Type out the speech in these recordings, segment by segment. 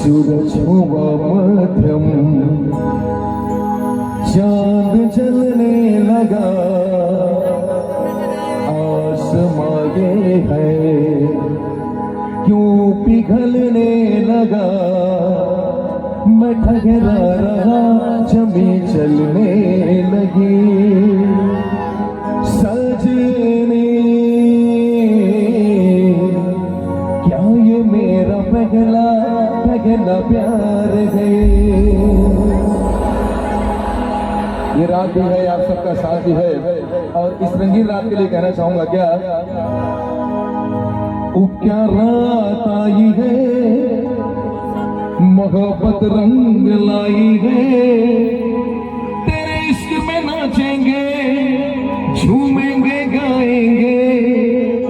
सूरज हुआ मध्यम, चांद जलने लगा, आसमां ये है क्यों पिघलने लगा, मैं ठहरा रहा जमी चलने लगी। सजने क्या ये मेरा पहला प्यार है। ये रात भी है, आप सबका साथ भी है, और इस रंगीन रात के लिए कहना चाहूंगा क्या रात आई है, मोहब्बत रंग लाई है। तेरे इश्क में नाचेंगे, झूमेंगे, गाएंगे,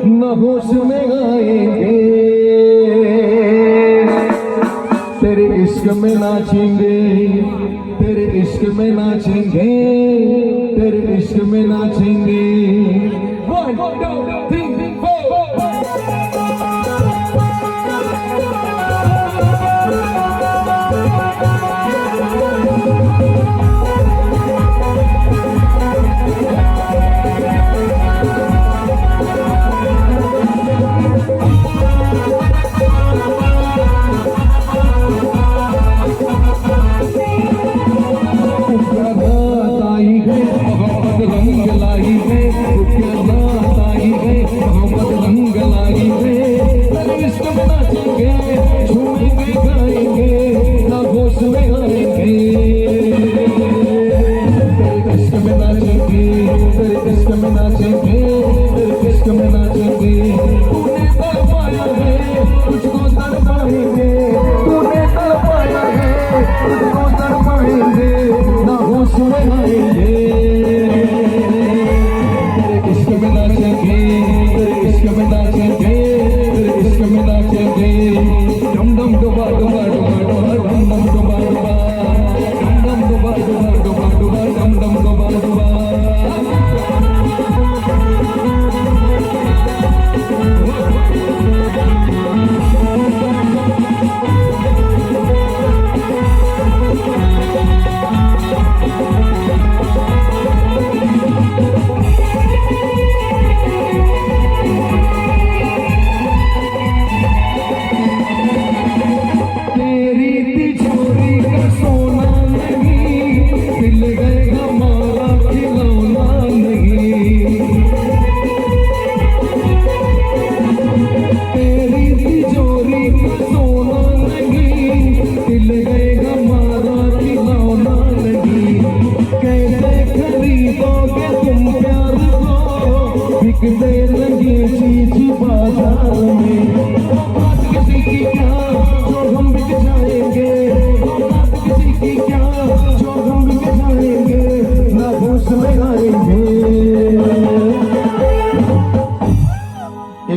न होश में गाएंगे। तेरे इश्क में नाचेंगे, तेरे इश्क में नाचेंगे, तेरे इश्क में नाचेंगे। 1 2 3 4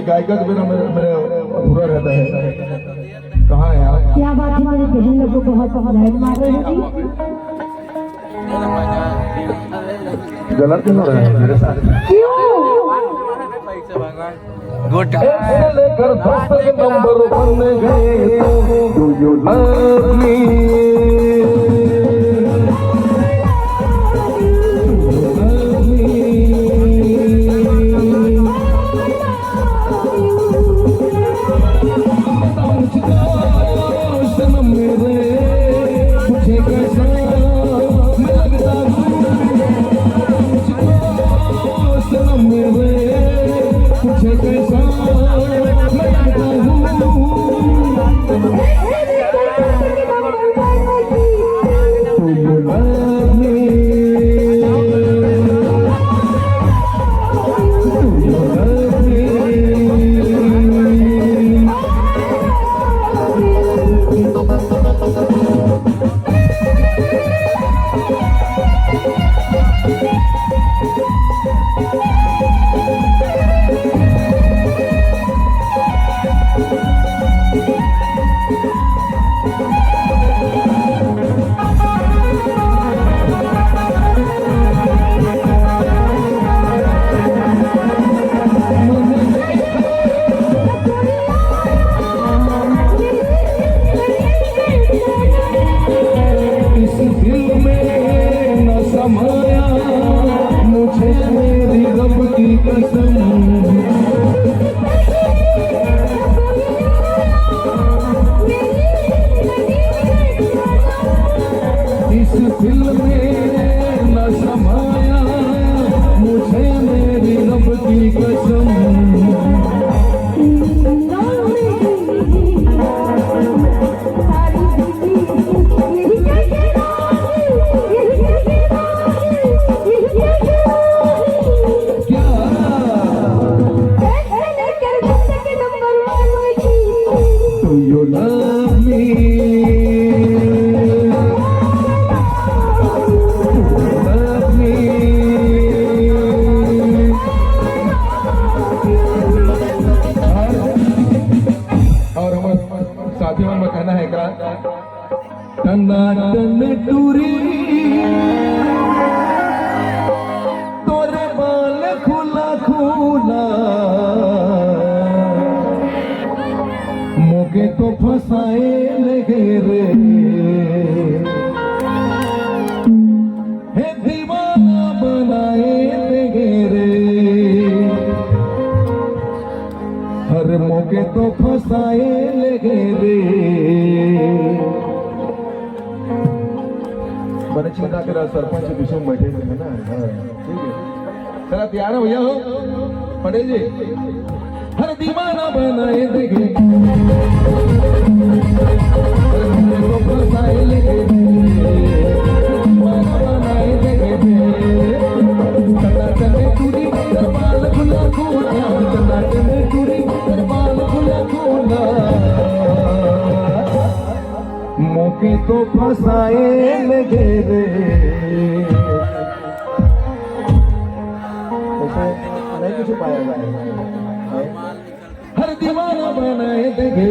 गायिका के बिना मेरे अधूरा रहता है। कहाँ है आप? क्या बात है, मेरे बहन लोगों को बहुत बहुत लाइन मार रहे हैं जी। गलत क्यों हो रहा है मेरे साथ? क्यों? लेकर नंबर बन गए तो you love me. Do you love me? Love me. और हमारे साथियों में कहना है का टनाटन टूरी तोरे बाल खुला खुला मोके तो फसाए लगे रे हे दीवाना बनाए लगे रे हर मौके तो फसाए लगे रे बड़े चिंता करा सरपंच विषम बैठे हैं ना ठीक है चला तैयार है भैया हो पटेल जी हर दीवाना बनाए देखे हर मौके तो फसाए लगे दीवाना बनाए देखे टनाटन टूरी दरबार खुला खुला टनाटन टूरी दरबार खुला खुला मौके तो फसाए लगे रे नहीं कुछ पाया हर दीवाना बनाए देखे